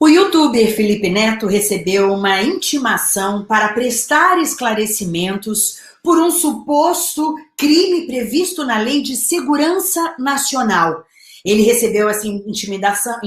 O youtuber Felipe Neto recebeu uma intimação para prestar esclarecimentos por um suposto crime previsto na Lei de Segurança Nacional. Ele recebeu essa intimidação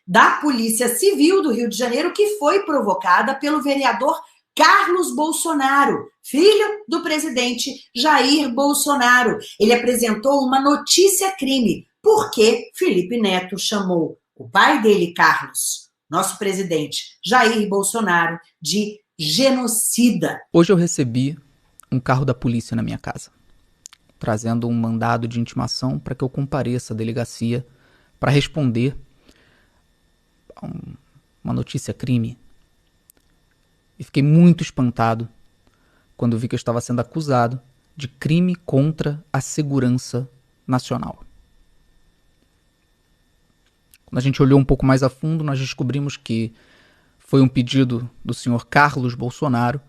da Polícia Civil do Rio de Janeiro, que foi provocada pelo vereador Carlos Bolsonaro, filho do presidente Jair Bolsonaro. Ele apresentou uma notícia-crime, porque Felipe Neto chamou o pai dele, Carlos, nosso presidente Jair Bolsonaro, de genocida. Hoje eu recebi um carro da polícia na minha casa, trazendo um mandado de intimação para que eu compareça à delegacia para responder a uma notícia-crime. E fiquei muito espantado quando vi que eu estava sendo acusado de crime contra a segurança nacional. Quando a gente olhou um pouco mais a fundo, nós descobrimos que foi um pedido do senhor Carlos Bolsonaro,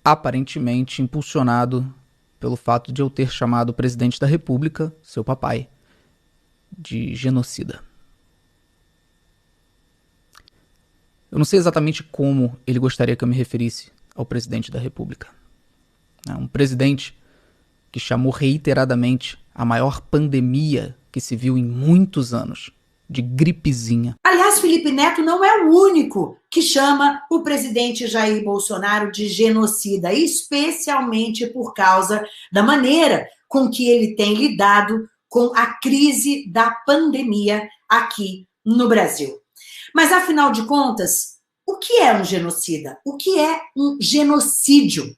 aparentemente impulsionado pelo fato de eu ter chamado o presidente da República, seu papai, de genocida. Eu não sei exatamente como ele gostaria que eu me referisse ao presidente da República. Um presidente que chamou reiteradamente a maior pandemia que se viu em muitos anos de gripezinha. Aliás, Felipe Neto não é o único que chama o presidente Jair Bolsonaro de genocida, especialmente por causa da maneira com que ele tem lidado com a crise da pandemia aqui no Brasil. Mas, afinal de contas, o que é um genocida? O que é um genocídio?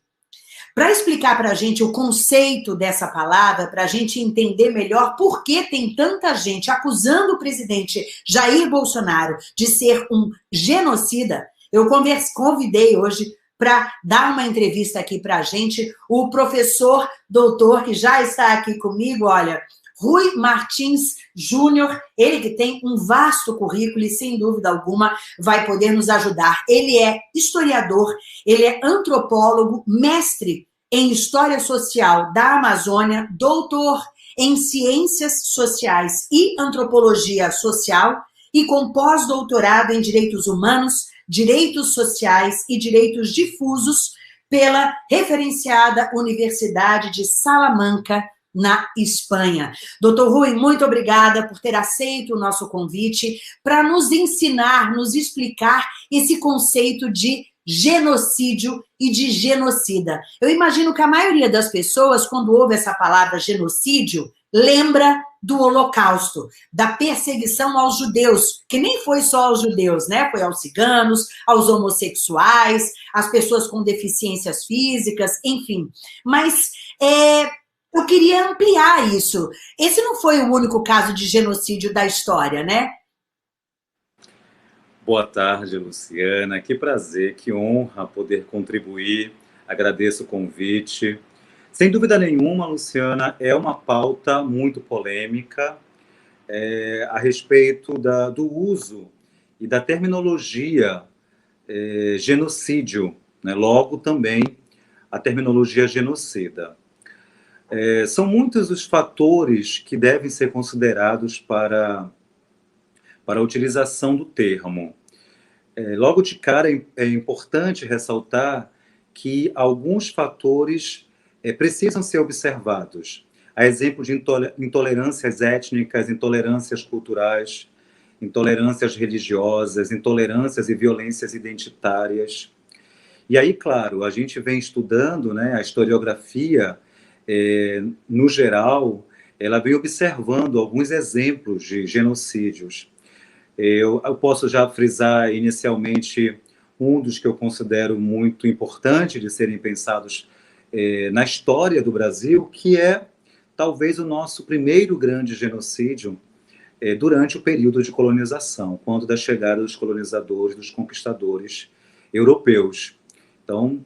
Para explicar para a gente o conceito dessa palavra, para a gente entender melhor por que tem tanta gente acusando o presidente Jair Bolsonaro de ser um genocida, eu convidei hoje para dar uma entrevista aqui para a gente o professor doutor que já está aqui comigo, olha, Rui Martins Júnior, ele que tem um vasto currículo e, sem dúvida alguma, vai poder nos ajudar. Ele é historiador, ele é antropólogo, mestre em História Social da Amazônia, doutor em Ciências Sociais e Antropologia Social e com pós-doutorado em Direitos Humanos, Direitos Sociais e Direitos Difusos pela referenciada Universidade de Salamanca, na Espanha. Doutor Rui, muito obrigada por ter aceito o nosso convite para nos ensinar, nos explicar esse conceito de genocídio e de genocida. Eu imagino que a maioria das pessoas, quando ouve essa palavra genocídio, lembra do Holocausto, da perseguição aos judeus, que nem foi só aos judeus, né? Foi aos ciganos, aos homossexuais, às pessoas com deficiências físicas, enfim. Mas eu queria ampliar isso. Esse não foi o único caso de genocídio da história, né? Boa tarde, Luciana. Que prazer, que honra poder contribuir. Agradeço o convite. Sem dúvida nenhuma, Luciana, é uma pauta muito polêmica a respeito do uso e da terminologia genocídio, né? Logo também a terminologia genocida. São muitos os fatores que devem ser considerados para a utilização do termo. Logo de cara, é importante ressaltar que alguns fatores precisam ser observados. A exemplo de intolerâncias étnicas, intolerâncias culturais, intolerâncias religiosas, intolerâncias e violências identitárias. E aí, claro, a gente vem estudando, né, a historiografia, no geral, ela vem observando alguns exemplos de genocídios. Eu posso já frisar inicialmente um dos que eu considero muito importante de serem pensados na história do Brasil, que é talvez o nosso primeiro grande genocídio durante o período de colonização, quando da chegada dos colonizadores, dos conquistadores europeus. Então,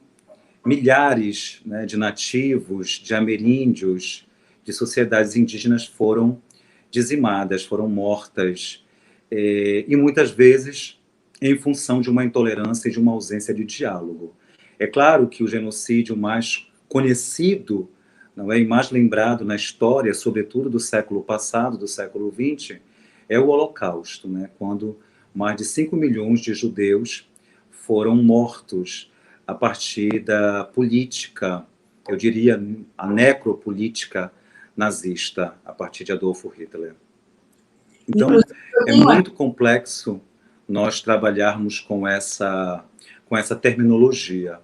milhares, né, de nativos, de ameríndios, de sociedades indígenas foram dizimadas, foram mortas, e muitas vezes em função de uma intolerância e de uma ausência de diálogo. É claro que o genocídio mais conhecido, não é, e mais lembrado na história, sobretudo do século passado, do século XX, é o Holocausto, né? Quando mais de 5 milhões de judeus foram mortos a partir da política, eu diria a necropolítica nazista, a partir de Adolfo Hitler. Então, é muito complexo nós trabalharmos com essa terminologia.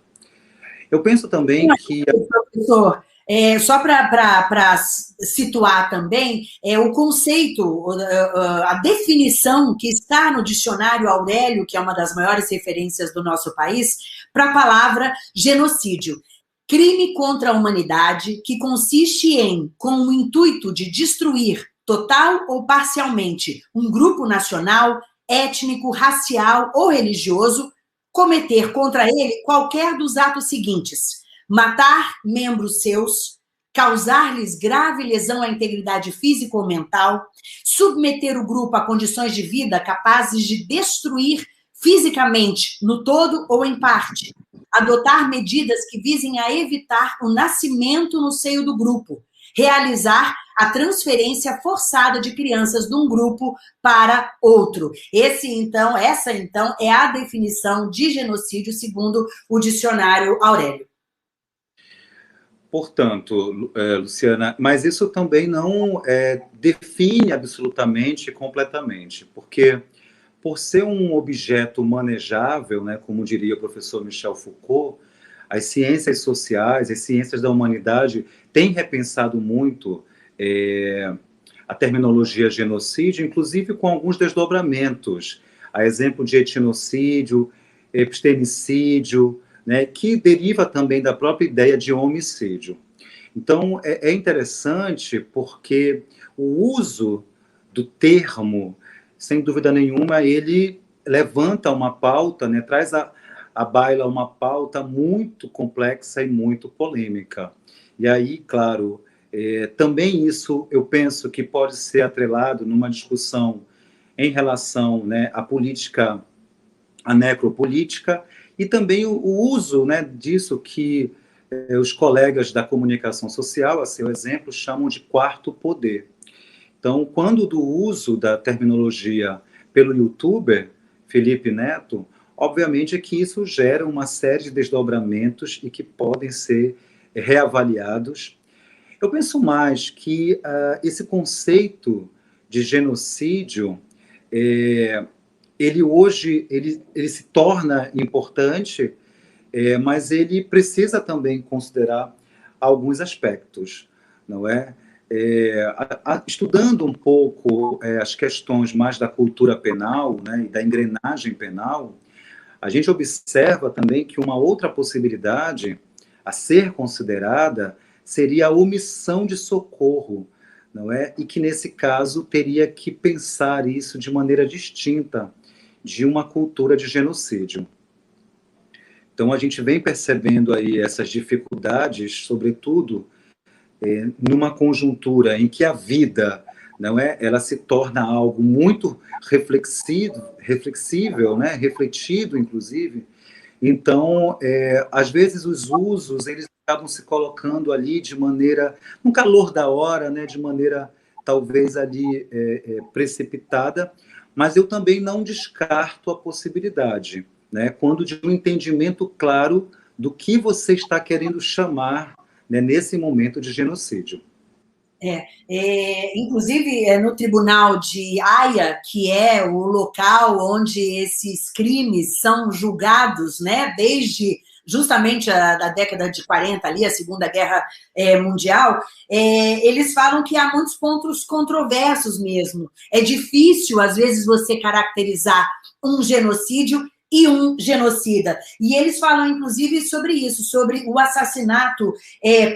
Eu penso também que... Professor, só para situar também, o conceito, a definição que está no dicionário Aurélio, que é uma das maiores referências do nosso país, para a palavra genocídio. Crime contra a humanidade que consiste em, com o intuito de destruir, total ou parcialmente, um grupo nacional, étnico, racial ou religioso, cometer contra ele qualquer dos atos seguintes: matar membros seus, causar-lhes grave lesão à integridade física ou mental, submeter o grupo a condições de vida capazes de destruir fisicamente, no todo ou em parte, adotar medidas que visem a evitar o nascimento no seio do grupo, realizar a transferência forçada de crianças de um grupo para outro. Essa, então, é a definição de genocídio segundo o dicionário Aurélio. Portanto, Luciana, mas isso também não define absolutamente, completamente, porque por ser um objeto manejável, né, como diria o professor Michel Foucault, as ciências sociais, as ciências da humanidade têm repensado muito a terminologia genocídio, inclusive com alguns desdobramentos, a exemplo de etnocídio, epistemicídio, né, que deriva também da própria ideia de homicídio. Então, é interessante porque o uso do termo, sem dúvida nenhuma, ele levanta uma pauta, né, traz à baila uma pauta muito complexa e muito polêmica. E aí, claro, também isso eu penso que pode ser atrelado numa discussão em relação, né, à política, à necropolítica, e também o uso, né, disso que os colegas da comunicação social, a seu exemplo, chamam de quarto poder. Então, quando do uso da terminologia pelo youtuber Felipe Neto, obviamente que isso gera uma série de desdobramentos e que podem ser reavaliados. Eu penso mais que esse conceito de genocídio, ele hoje ele se torna importante, mas ele precisa também considerar alguns aspectos, não é? Estudando um pouco as questões mais da cultura penal, né, e da engrenagem penal, a gente observa também que uma outra possibilidade a ser considerada seria a omissão de socorro, não é? E que, nesse caso, teria que pensar isso de maneira distinta de uma cultura de genocídio. Então, a gente vem percebendo aí essas dificuldades, sobretudo, numa conjuntura em que a vida, não é? Ela se torna algo muito reflexível, né? Refletido, inclusive. Então, às vezes, os usos, eles acabam se colocando ali de maneira, no calor da hora, né? De maneira, talvez, ali precipitada, mas eu também não descarto a possibilidade, né? Quando de um entendimento claro do que você está querendo chamar, né, nesse momento de genocídio. Inclusive, no Tribunal de Haia, que é o local onde esses crimes são julgados, né, desde justamente a década de 40, ali, a Segunda Guerra Mundial, eles falam que há muitos pontos controversos mesmo. É difícil, às vezes, você caracterizar um genocídio e um genocida. E eles falam, inclusive, sobre isso, sobre o assassinato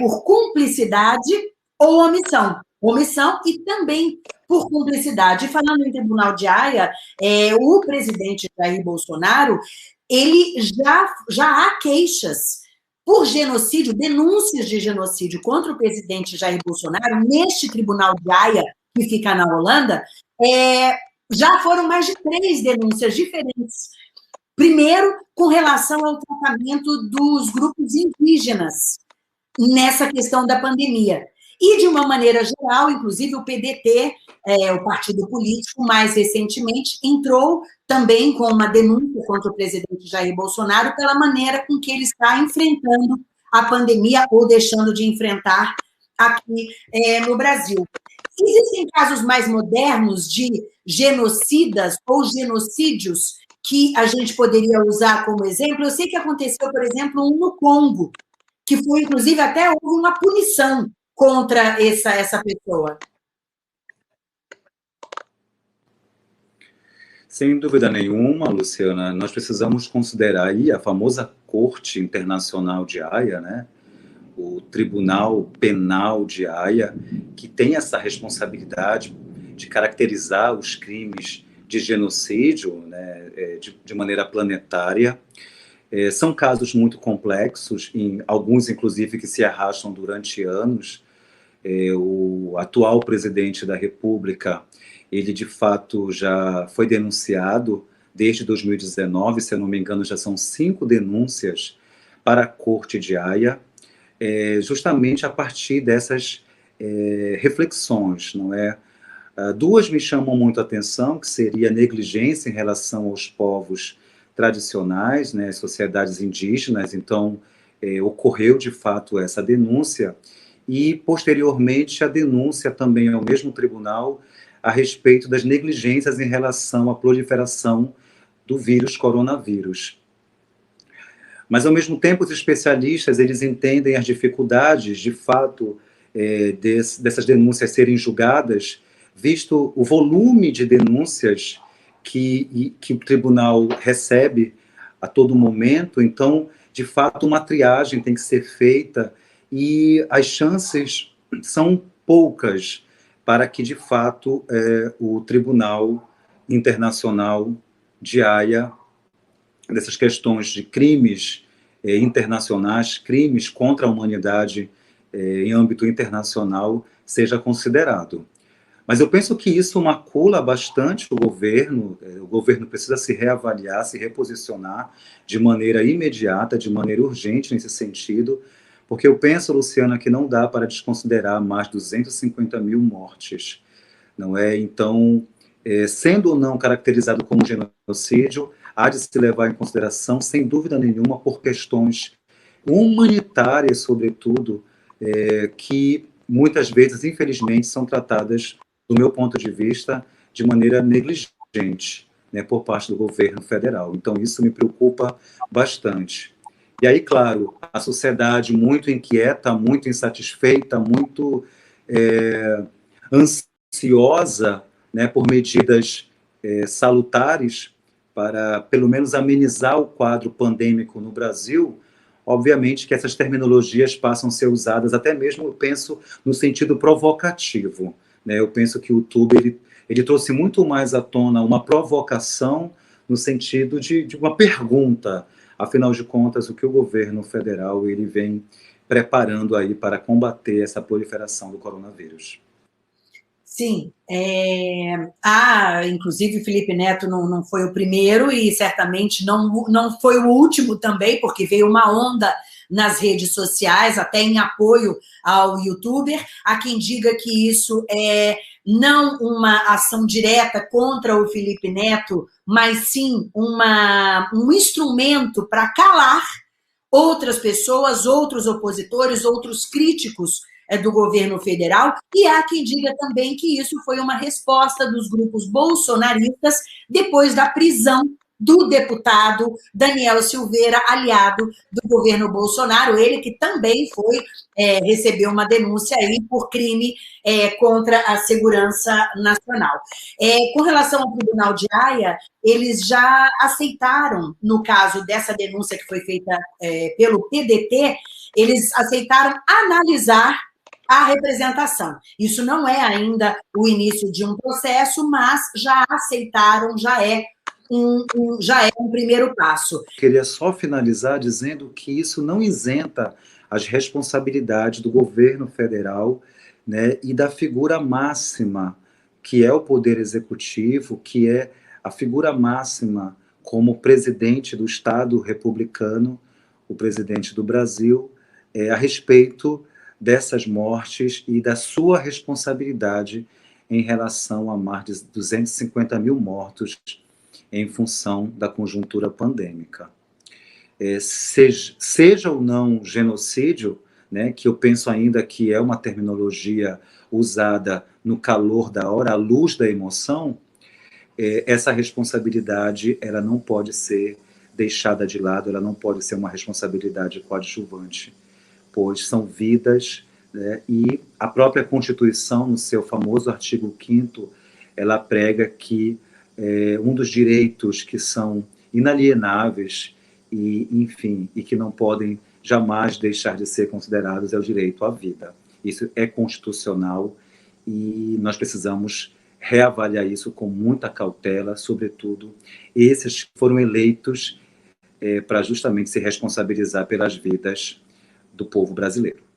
por cumplicidade ou omissão. Omissão e também por cumplicidade. E falando em Tribunal de Haia, o presidente Jair Bolsonaro, ele já há queixas por genocídio, denúncias de genocídio contra o presidente Jair Bolsonaro, neste Tribunal de Haia, que fica na Holanda, já foram mais de 3 denúncias diferentes. Primeiro, com relação ao tratamento dos grupos indígenas nessa questão da pandemia. E, de uma maneira geral, inclusive o PDT, o partido político, mais recentemente, entrou também com uma denúncia contra o presidente Jair Bolsonaro pela maneira com que ele está enfrentando a pandemia ou deixando de enfrentar aqui no Brasil. Existem casos mais modernos de genocidas ou genocídios que a gente poderia usar como exemplo? Eu sei que aconteceu, por exemplo, um no Congo, que foi, inclusive, até houve uma punição contra essa pessoa. Sem dúvida nenhuma, Luciana, nós precisamos considerar aí a famosa Corte Internacional de Haia, né? O Tribunal Penal de Haia, que tem essa responsabilidade de caracterizar os crimes de genocídio, né, de maneira planetária. São casos muito complexos, alguns inclusive que se arrastam durante anos. O atual presidente da República, ele de fato já foi denunciado desde 2019, se eu não me engano, já são 5 denúncias para a Corte de Haia, justamente a partir dessas reflexões, não é? 2 me chamam muito a atenção, que seria a negligência em relação aos povos tradicionais, né, sociedades indígenas. Então, ocorreu de fato essa denúncia, e posteriormente a denúncia também ao mesmo tribunal a respeito das negligências em relação à proliferação do vírus coronavírus. Mas, ao mesmo tempo, os especialistas, eles entendem as dificuldades, de fato, dessas denúncias serem julgadas, visto o volume de denúncias que o tribunal recebe a todo momento. Então, de fato, uma triagem tem que ser feita e as chances são poucas para que, de fato, o Tribunal Internacional de Haia, dessas questões de crimes internacionais, crimes contra a humanidade em âmbito internacional, seja considerado. Mas eu penso que isso macula bastante o governo precisa se reavaliar, se reposicionar de maneira imediata, de maneira urgente nesse sentido, porque eu penso, Luciana, que não dá para desconsiderar mais 250 mil mortes, não é? Então, sendo ou não caracterizado como genocídio, há de se levar em consideração, sem dúvida nenhuma, por questões humanitárias, sobretudo, que muitas vezes, infelizmente, são tratadas, do meu ponto de vista, de maneira negligente, né, por parte do governo federal. Então, isso me preocupa bastante. E aí, claro, a sociedade muito inquieta, muito insatisfeita, muito ansiosa, né, por medidas salutares para, pelo menos, amenizar o quadro pandêmico no Brasil. Obviamente que essas terminologias passam a ser usadas, até mesmo, eu penso, no sentido provocativo, né? Eu penso que o YouTube ele trouxe muito mais à tona uma provocação no sentido de uma pergunta. Afinal de contas, o que o governo federal ele vem preparando aí para combater essa proliferação do coronavírus? Sim, inclusive Felipe Neto não foi o primeiro e certamente não foi o último também, porque veio uma onda nas redes sociais, até em apoio ao youtuber. Há quem diga que isso é não uma ação direta contra o Felipe Neto, mas sim um instrumento para calar outras pessoas, outros opositores, outros críticos do governo federal, e há quem diga também que isso foi uma resposta dos grupos bolsonaristas depois da prisão do deputado Daniel Silveira, aliado do governo Bolsonaro, ele que também recebeu uma denúncia aí por crime contra a segurança nacional. Com relação ao Tribunal de Haia, eles já aceitaram, no caso dessa denúncia que foi feita pelo PDT, eles aceitaram analisar a representação. Isso não é ainda o início de um processo, mas já aceitaram, já é um primeiro passo. Queria só finalizar dizendo que isso não isenta as responsabilidades do governo federal, né, e da figura máxima, que é o Poder Executivo, que é a figura máxima como presidente do Estado republicano, o presidente do Brasil, a respeito dessas mortes e da sua responsabilidade em relação a mais de 250 mil mortos em função da conjuntura pandêmica. Seja ou não genocídio, né, que eu penso ainda que é uma terminologia usada no calor da hora, à luz da emoção, essa responsabilidade ela não pode ser deixada de lado, ela não pode ser uma responsabilidade coadjuvante, pois são vidas, né, e a própria Constituição, no seu famoso artigo 5º, ela prega que um dos direitos que são inalienáveis e, enfim, e que não podem jamais deixar de ser considerados é o direito à vida. Isso é constitucional e nós precisamos reavaliar isso com muita cautela, sobretudo esses que foram eleitos para justamente se responsabilizar pelas vidas do povo brasileiro.